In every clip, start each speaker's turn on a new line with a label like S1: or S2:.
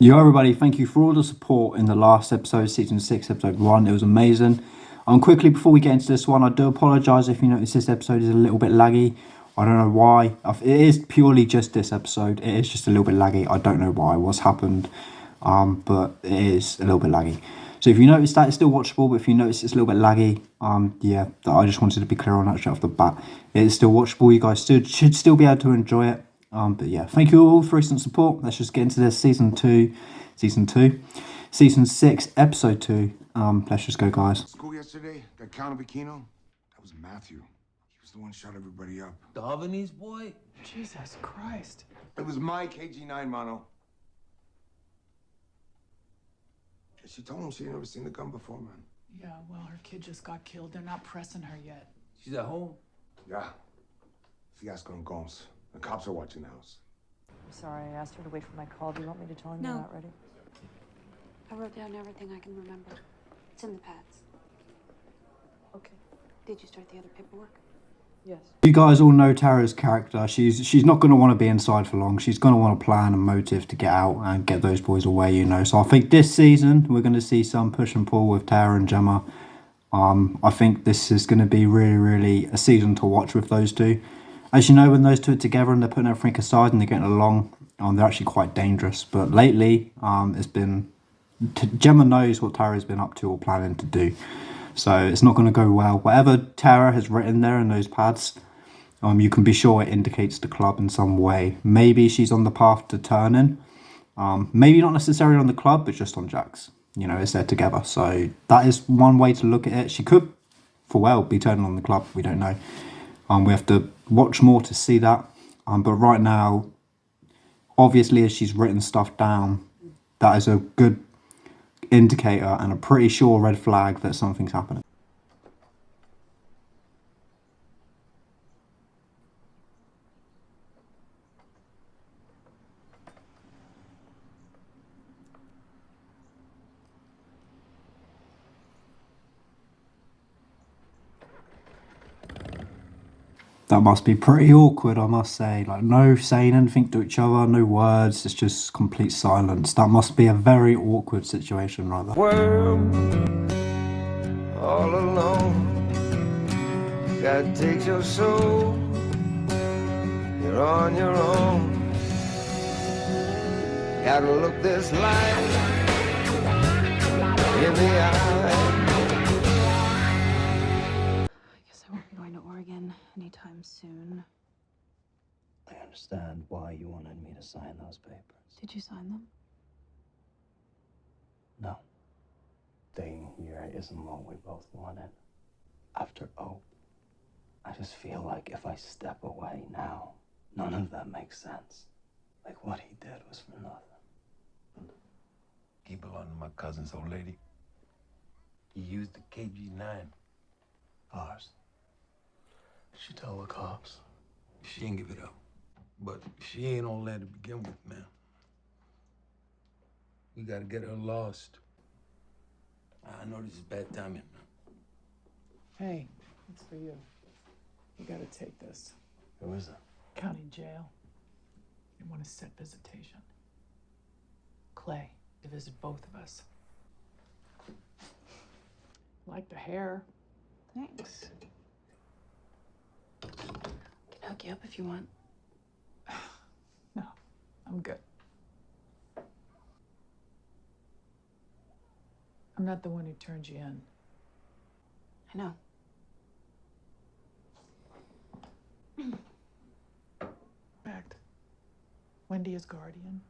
S1: Yo, everybody, thank you for all the support in the last episode, season 6, episode 1. It was amazing. Quickly before we get into this one, I do apologize if you notice this episode is a little bit laggy. I don't know why. It is purely just this episode. It is just a little bit laggy. I don't know why, what's happened, but it is a little bit laggy. So if you notice that, it's still watchable, but if you notice it's a little bit laggy, yeah, I just wanted to be clear on that straight off the bat. It is still watchable. You guys should still be able to enjoy it. But yeah, thank you all for recent support. Let's just get into this season 6, episode 2. Let's just go, guys.
S2: School yesterday, that Count of Aquino, that was Matthew. He was the one who shot everybody up.
S3: The Havanese boy?
S4: Jesus Christ.
S2: It was my KG-9, Mono. She told him she had never seen the gun before, man.
S4: Yeah, well, her kid just got killed. They're not pressing her yet.
S3: She's at home?
S2: Yeah. Fiasco and Gomes. The cops are watching the house.
S5: I'm sorry, I asked her to wait for my call. Do you want me to tell him
S6: No.
S5: you're not ready?
S6: I wrote down everything I can remember. It's in the pads.
S5: Okay.
S6: Did you start the other paperwork?
S5: Yes.
S1: You guys all know Tara's character. She's not going to want to be inside for long. She's going to want a plan and motive to get out and get those boys away, you know. So I think this season we're going to see some push and pull with Tara and Gemma. I think this is going to be really a season to watch with those two. As you know, when those two are together and they're putting everything aside and they're getting along, they're actually quite dangerous. But lately, it's been... Gemma knows what Tara's been up to or planning to do. So it's not going to go well. Whatever Tara has written there in those pads, you can be sure it indicates the club in some way. Maybe she's on the path to turning. Maybe not necessarily on the club, but just on Jax. You know, it's there together. So that is one way to look at it. She could, for well, be turning on the club. We don't know. We have to watch more to see that. But right now, obviously, as she's written stuff down, that is a good indicator and a pretty sure red flag that something's happening. That must be pretty awkward, I must say. Like, no saying anything to each other, no words, it's just complete silence. That must be a very awkward situation, rather.
S3: World, all alone. God takes your soul. You're on your own. Gotta look this life in the eye.
S6: I won't be going to Oregon anytime soon.
S7: I understand why you wanted me to sign those papers.
S6: Did you sign them?
S7: No. Staying here isn't what we both wanted. After Oak, I just feel like if I step away now, none of that makes sense. Like what he did was for nothing.
S3: He belonged to my cousin's old lady. He used the KG-9.
S7: Ours. Did she tell the cops?
S3: She ain't give it up. But she ain't all that to begin with, man. We gotta get her lost. I know this is bad timing, man.
S4: Hey, it's for you. You gotta take this.
S7: Who is it?
S4: County jail. You want to set visitation. Clay, to visit both of us. Like the hair.
S6: Thanks. Can hook you up if you want.
S4: No, I'm good. I'm not the one who turned you in.
S6: I know.
S4: Fact. Wendy is guardian.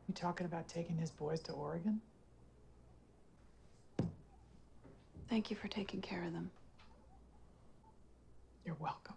S4: You talking about taking his boys to Oregon?
S6: Thank you for taking care of them.
S4: You're welcome.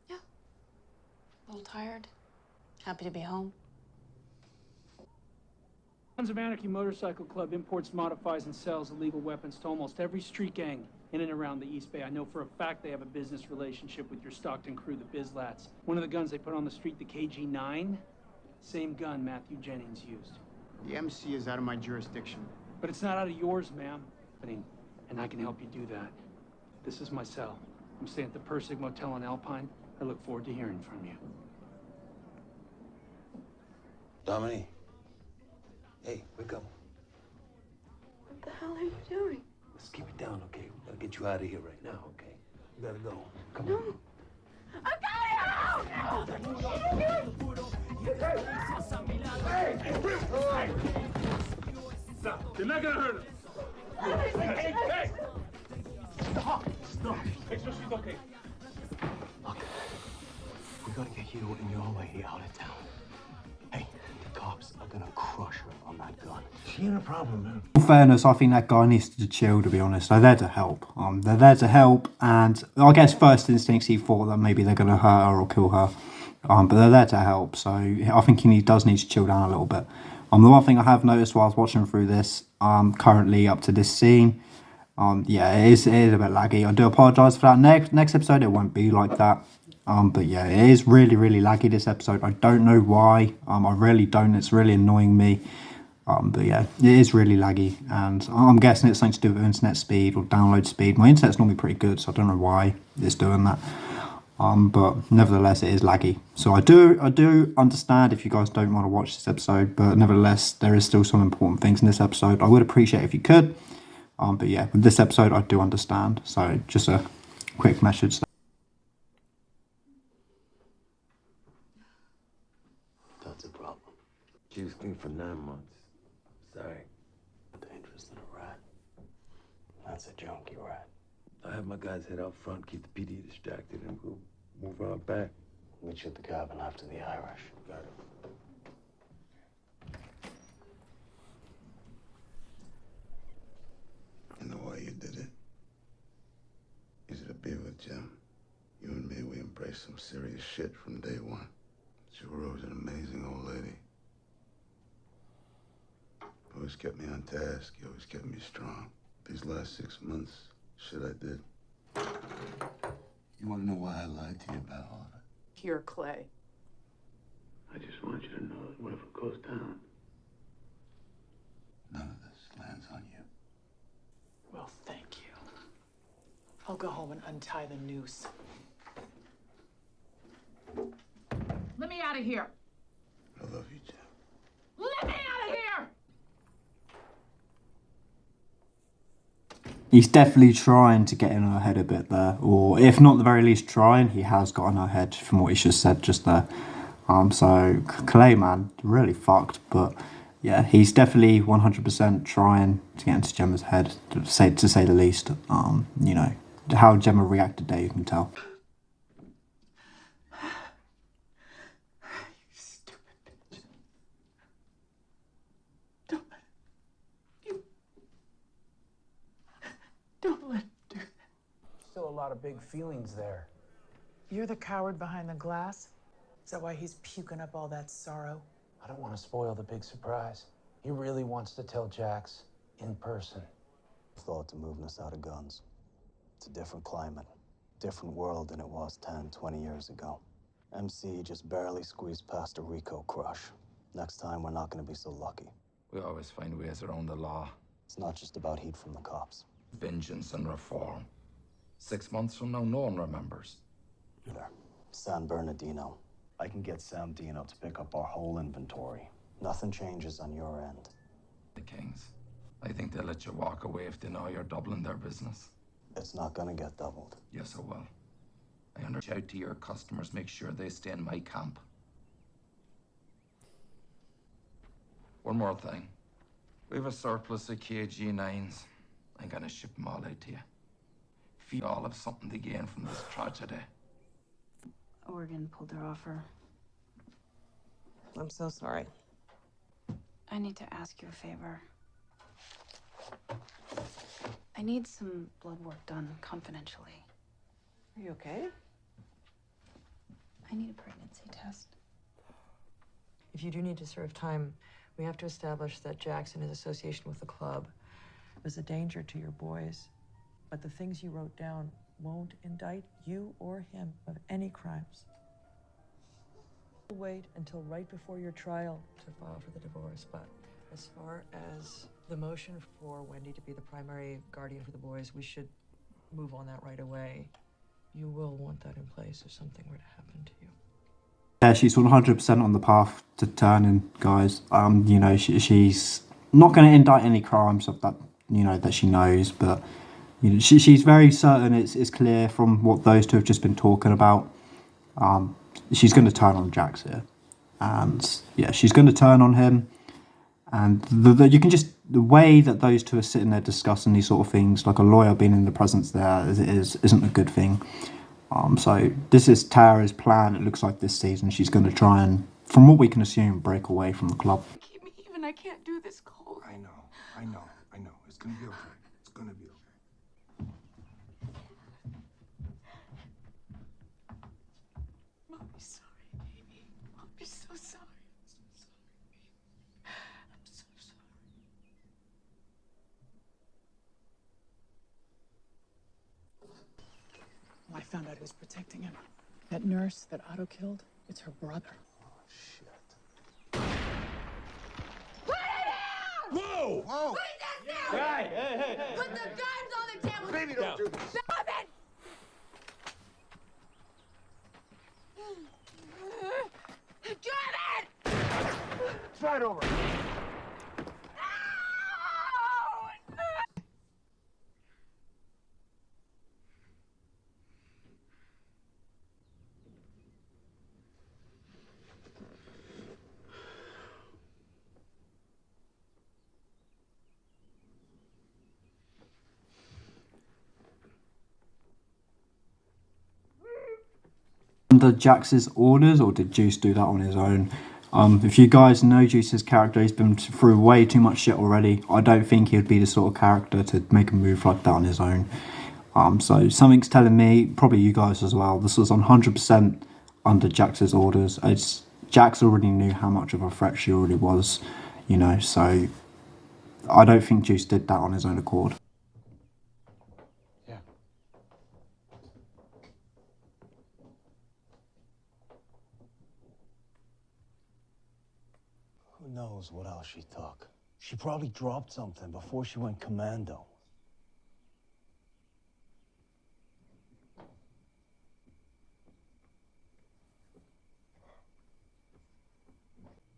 S6: Yeah. A little tired. Happy to be home.
S8: Sons of Anarchy Motorcycle Club imports, modifies, and sells illegal weapons to almost every street gang in and around the East Bay. I know for a fact they have a business relationship with your Stockton crew, the Bizlats. One of the guns they put on the street, the KG-9, same gun Matthew Jennings used.
S9: The MC is out of my jurisdiction.
S8: But it's not out of yours, ma'am. And I can help you do that. This is my cell. I'm staying at the Persig Motel on Alpine. I look forward to hearing from you.
S3: Dominique. Hey, wake up.
S6: What the hell are you doing?
S3: Let's keep it down, okay? We gotta get you out of here right now, okay? We gotta go. Come
S6: No.
S3: on.
S8: Stop. You're not gonna hurt him. Hey! Stop! Make sure she's okay.
S7: Look, we gotta get you and your lady out of town. Hey, the cops are gonna crush her on that gun.
S3: She ain't a problem, man.
S1: In fairness, I think that guy needs to chill, to be honest. They're there to help. They're there to help, and I guess first instincts he thought that maybe they're going to hurt her or kill her. But they're there to help, so I think does need to chill down a little bit. The one thing I have noticed while I was watching through this, currently up to this scene, yeah, it is a bit laggy. I do apologise for that. Next episode, it won't be like that. But yeah, it is really, really laggy, this episode. I don't know why. I really don't. It's really annoying me. But yeah, it is really laggy, and I'm guessing it's something to do with internet speed or download speed. My internet's normally pretty good, so I don't know why it's doing that. But nevertheless, it is laggy. So I do understand if you guys don't want to watch this episode, but nevertheless, there is still some important things in this episode. I would appreciate if you could. But yeah, with this episode, I do understand. So just a quick message.
S7: That's a problem.
S3: She was clean for 9 months. Sorry.
S7: Dangerous than a rat. That's a junkie rat.
S3: I have my guys head out front, keep the PD distracted, and we'll move out back.
S7: Meet you at the cabin after the Irish.
S3: Got it.
S2: And the way you did it. Easy to be with, Jim. You and me, we embraced some serious shit from day one. She was an amazing old lady. Always kept me on task. You always kept me strong. These last 6 months, shit I did. You want to know why I lied to you about all of it?
S4: Here, Clay.
S2: I just want you to know that whatever goes down, none of this lands on you.
S4: Well, thank you. I'll go home and untie the noose. Let me out of here.
S2: I love you, Jim.
S4: Let me out of here!
S1: He's definitely trying to get in her head a bit there, or if not the very least trying, he has got in her head from what he just said just there. So Clay, man, really fucked, but yeah, he's definitely 100% trying to get into Gemma's head, to say the least. You know how Gemma reacted there, you can tell.
S4: Don't let him do that.
S8: Still a lot of big feelings there.
S4: You're the coward behind the glass? Is that why he's puking up all that sorrow?
S8: I don't want to spoil the big surprise. He really wants to tell Jax in person.
S7: Thought to moving us out of guns. It's a different climate, different world than it was 10, 20 years ago. MC just barely squeezed past a Rico crush. Next time, we're not going to be so lucky.
S3: We always find ways around the law.
S7: It's not just about heat from the cops.
S3: Vengeance and reform. 6 months from now, no one remembers.
S7: There. San Bernardino. I can get Sam Dino to pick up our whole inventory. Nothing changes on your end.
S3: The Kings. I think they'll let you walk away if they know you're doubling their business.
S7: It's not gonna get doubled.
S3: Yes, I will. I understand out to your customers, make sure they stay in my camp. One more thing. We have a surplus of KG-9s. I'm gonna ship them all out to you. If you all have something to gain from this tragedy.
S6: Oregon pulled their offer.
S5: I'm so sorry.
S6: I need to ask you a favor. I need some blood work done confidentially.
S5: Are you okay?
S6: I need a pregnancy test.
S5: If you do need to serve time, we have to establish that Jackson, his association with the club, was a danger to your boys. But the things you wrote down won't indict you or him of any crimes. Wait until right before your trial to file for the divorce, but as far as the motion for Wendy to be the primary guardian for the boys, we should move on that right away. You will want that in place if something were to happen to you.
S1: Yeah, she's 100% on the path to turning, guys. You know, she's not going to indict any crimes of that, you know, that she knows, but you know, she's very certain. It's clear from what those two have just been talking about. She's going to turn on Jax here, and yeah, she's going to turn on him. And you can just the way that those two are sitting there discussing these sort of things, like a lawyer being in the presence there, as it isn't a good thing. So this is Tara's plan. It looks like this season she's going to try and, from what we can assume, break away from the club.
S6: Keep me even. I can't do this, Cole.
S2: I know. It's gonna be okay. It's gonna be okay.
S6: Mommy's sorry, baby. Mommy's so sorry. I'm so sorry. I'm so sorry.
S4: Well, I found out who's protecting him. That nurse that Otto killed, it's her brother.
S2: Whoa!
S6: Put that down! Hey! Put the guns on the table!
S2: Baby, don't do this.
S6: Stop it! Damn it!
S2: Slide over.
S1: Under Jax's orders, or did Juice do that on his own? If you guys know Juice's character, he's been through way too much shit already. I don't think he'd be the sort of character to make a move like that on his own. So something's telling me, probably you guys as well, this was 100% under Jax's orders. Jax already knew how much of a threat she already was, you know, so I don't think Juice did that on his own accord.
S7: Yeah. Who knows what else she took? She probably dropped something before she went commando.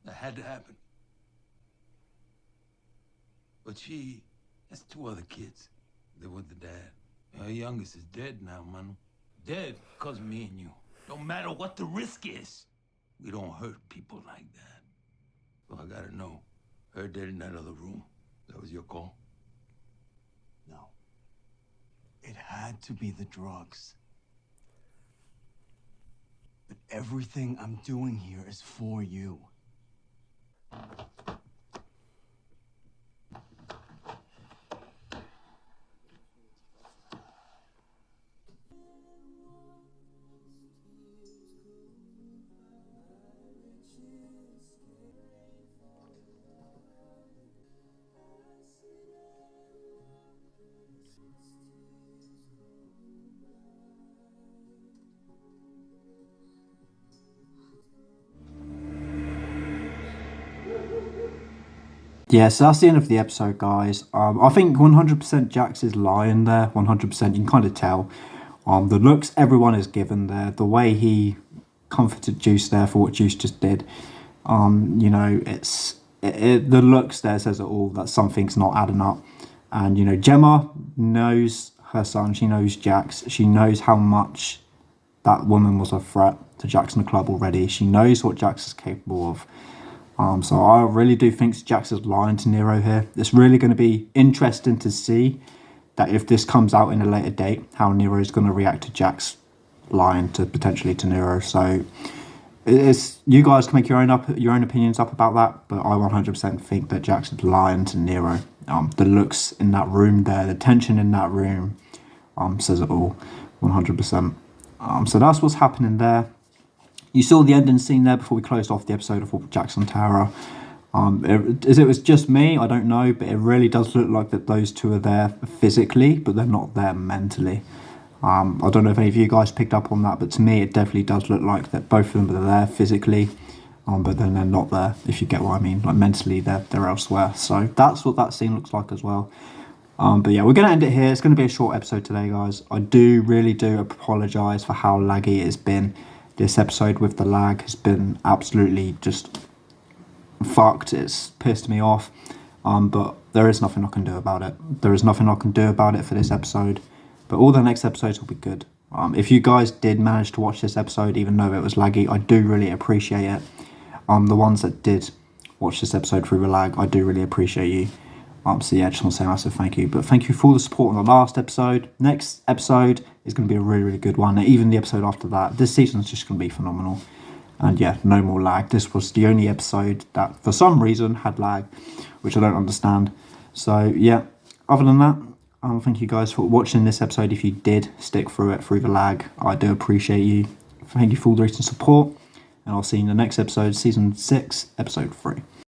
S10: That had to happen. But she has two other kids. They're with the dad. Her youngest is dead now, man. Dead because of me and you. No matter what the risk is, we don't hurt people like that. So I gotta know. Her dead in that other room. That was your call?
S7: No. It had to be the drugs. But everything I'm doing here is for you.
S1: Yeah, so that's the end of the episode, guys. I think 100% Jax is lying there. 100%, you can kind of tell. The looks everyone is given there, the way he comforted Juice there for what Juice just did. You know, the looks there says it all, that something's not adding up. And, you know, Gemma knows her son. She knows Jax. She knows how much that woman was a threat to Jax and the club already. She knows what Jax is capable of. So I really do think Jax is lying to Nero here. It's really going to be interesting to see that if this comes out in a later date, how Nero is going to react to Jax lying to potentially to Nero. So it's you guys can make your own opinions up about that, but I 100% think that Jax is lying to Nero. The looks in that room there, the tension in that room, says it all, 100%. So that's what's happening there. You saw the ending scene there before we closed off the episode of Jax and Tara. As it was just me, I don't know, but it really does look like that those two are there physically, but they're not there mentally. I don't know if any of you guys picked up on that, but to me it definitely does look like that both of them are there physically, but then they're not there, if you get what I mean. Like mentally, they're elsewhere. So that's what that scene looks like as well. But yeah, we're going to end it here. It's going to be a short episode today, guys. I really do apologise for how laggy it's been. This episode with the lag has been absolutely just fucked. It's pissed me off. But there is nothing I can do about it. There is nothing I can do about it for this episode. But all the next episodes will be good. If you guys did manage to watch this episode, even though it was laggy, I do really appreciate it. The ones that did watch this episode through the lag, I do really appreciate you. So yeah, I just want to say a massive thank you. But thank you for all the support on the last episode. Next episode is going to be a really, really good one. And even the episode after that. This season's just going to be phenomenal. And yeah, no more lag. This was the only episode that, for some reason, had lag, which I don't understand. So yeah, other than that, thank you guys for watching this episode. If you did stick through it, through the lag, I do appreciate you. Thank you for all the recent support. And I'll see you in the next episode, Season 6, Episode 3.